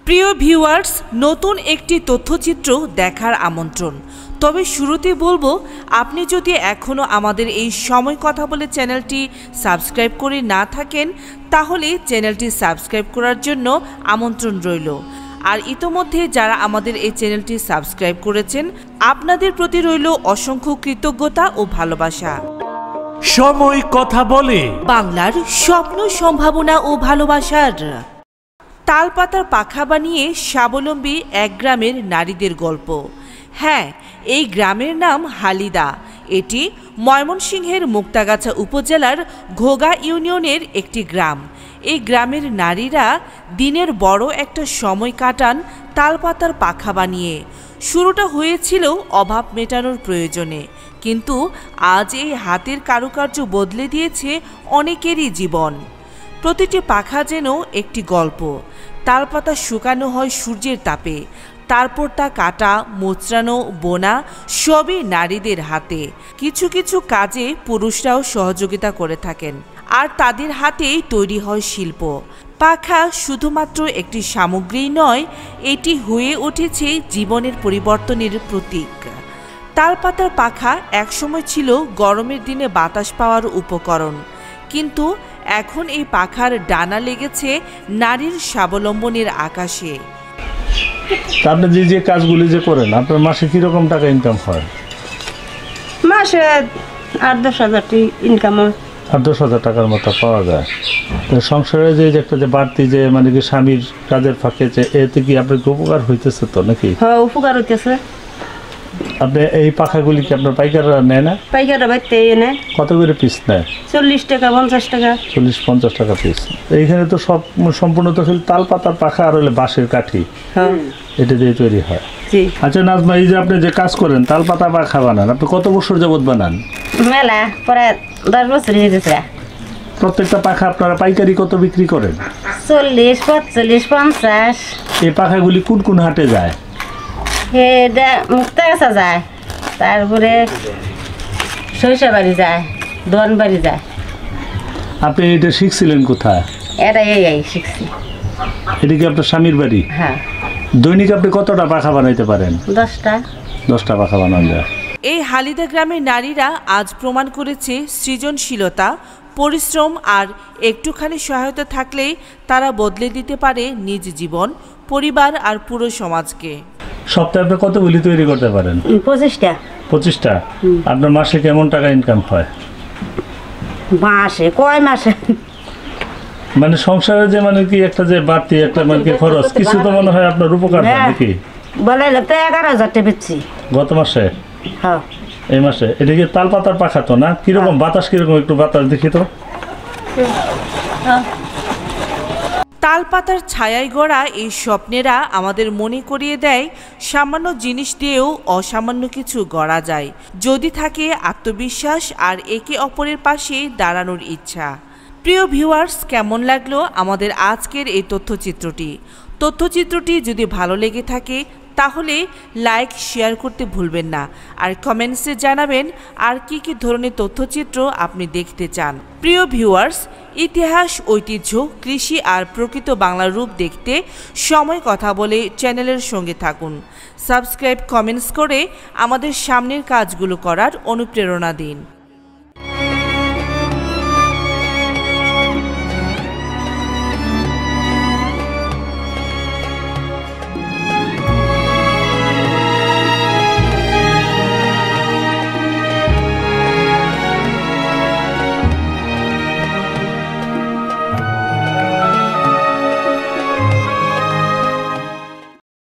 প্রিয় ভিউয়ার্স, নতুন একটি তথ্যচিত্র দেখার আমন্ত্রণ। তবে শুরুতে বলবো, আপনি যদি এখনও আমাদের এই সময় কথা বলে চ্যানেলটি সাবস্ক্রাইব করে না থাকেন, তাহলে চ্যানেলটি সাবস্ক্রাইব করার জন্য আমন্ত্রণ রইল। আর ইতোমধ্যে যারা আমাদের এই চ্যানেলটি সাবস্ক্রাইব করেছেন, আপনাদের প্রতি রইল অসংখ্য কৃতজ্ঞতা ও ভালোবাসা। সময় কথা বলে বাংলার স্বপ্ন, সম্ভাবনা ও ভালোবাসার। তালপাতার পাখা বানিয়ে স্বাবলম্বী এক গ্রামের নারীদের গল্প। হ্যাঁ, এই গ্রামের নাম হালিদা। এটি ময়মনসিংহের মুক্তাগাছা উপজেলার ঘোগা ইউনিয়নের একটি গ্রাম। এই গ্রামের নারীরা দিনের বড় একটা সময় কাটান তালপাতার পাখা বানিয়ে। শুরুটা হয়েছিল অভাব মেটানোর প্রয়োজনে, কিন্তু আজ এই হাতের কারুকার্য বদলে দিয়েছে অনেকেরই জীবন। প্রতিটি পাখা যেন একটি গল্প। তালপাতা শুকানো হয় সূর্যের তাপে, তারপর তা কাটা, মোচড়ানো, বোনা সবই নারীদের হাতে। কিছু কিছু কাজে পুরুষরাও সহযোগিতা করে থাকেন, আর তাদের হাতেই তৈরি হয় শিল্প। পাখা শুধুমাত্র একটি সামগ্রী নয়, এটি হয়ে উঠেছে জীবনের পরিবর্তনের প্রতীক। তালপাতার পাখা একসময় ছিল গরমের দিনে বাতাস পাওয়ার উপকরণ, কিন্তু এখন এই পাখার ডানা লেগেছে নারীর স্বাবলম্বনের আকাশে। আপনি যে কাজগুলি যে করেন, আপনার মাসে কিরকম টাকা ইনকাম হয়? মাসে 8-10 হাজার ইনকাম হয়। 8-10 হাজার টাকার মতো পাওয়া যায়। তো সংসারে যে একটা যে বাড়তি যে মানে কি স্বামীর কাজের ফাঁকে যে এতে কি আপনার উপকার হইতেছে তো নাকি? হ্যাঁ, উপকার হইতেছে। আপনি এই পাখাগুলি কি আপনার পাইকাররা নেয় না? পাইকাররা বাইতে নেয়। কত করে পিস নেয়? 40 টাকা, 50 টাকা। 40-50 টাকা পিস। এইখানে তো সব সম্পূর্ণ তো তাল পাতার পাখা আর হলে বাঁশের কাঠি, এটা দিয়ে তৈরি হয়। আচ্ছা নাজমা, এই যে আপনি যে কাজ করেন তাল পাতা পাখা বানান, আপনি কত বছর যাবত বানান? মেলা প্রায় 10 বছর হয়ে গেছে। প্রত্যেকটা পাখা আপনারা পাইকারি কত বিক্রি করেন? 40, 45, 50। এই পাখাগুলি কোন কোন হাটে যায়? মুক্তাগাছা যায়, তারপরে সরিষাবাড়ি যায়, দোয়ানবাড়ি যায়। আপনি এটা শিখছিলেন কোথায়? এটা এই শিখছি। এটা কি আপনার স্বামীর বাড়ি? হ্যাঁ। দৈনিক আপনি কতটা পাখা বানাইতে পারেন? 10টা পাখা বানানো যায়। এই হালিদা গ্রামের নারীরা আজ প্রমাণ করেছে সৃজনশীলতা, পরিশ্রম আর একটুখানি সহায়তা থাকলেই তারা বদলে দিতে পারে নিজ জীবন, পরিবার আর পুরো সমাজকে। সপ্তাহে আপনি কতগুলি তৈরি করতে পারেন? 25টা। 25টা? আপনার মাসে কেমন টাকা ইনকাম হয়? মাসে কয় মাসে মানে সংসারে যে মানে কি একটা যে বাড়তি একটা মানে কি খরচ কিছু তো মনে হয় আপনার উপকার হয় নাকি? বলে তো 11,000 টাকা বেচছি গত মাসে। হ্যাঁ, এই মাসে। এটা কি তাল পাতার পাখা তো না? কিরকম বাতাস, কিরকম একটু বাতাস দেখি তো। তালপাতার ছায়ায় গড়া এই স্বপ্নেরা আমাদের মনে করিয়ে দেয়, সামান্য জিনিস দিয়েও অসামান্য কিছু গড়া যায়, যদি থাকে আত্মবিশ্বাস আর একে অপরের পাশে দাঁড়ানোর ইচ্ছা। প্রিয় ভিউয়ার্স, কেমন লাগলো আমাদের আজকের এই তথ্যচিত্রটি যদি ভালো লেগে থাকে তাহলে লাইক, শেয়ার করতে ভুলবেন না। আর কমেন্টসে জানাবেন আর কি কি ধরনের তথ্যচিত্র আপনি দেখতে চান। প্রিয় ভিউয়ার্স, ইতিহাস, ঐতিহ্য, কৃষি আর প্রকৃত বাংলার রূপ দেখতে সময় কথা বলে চ্যানেলের সঙ্গে থাকুন। সাবস্ক্রাইব, কমেন্টস করে আমাদের সামনের কাজগুলো করার অনুপ্রেরণা দিন।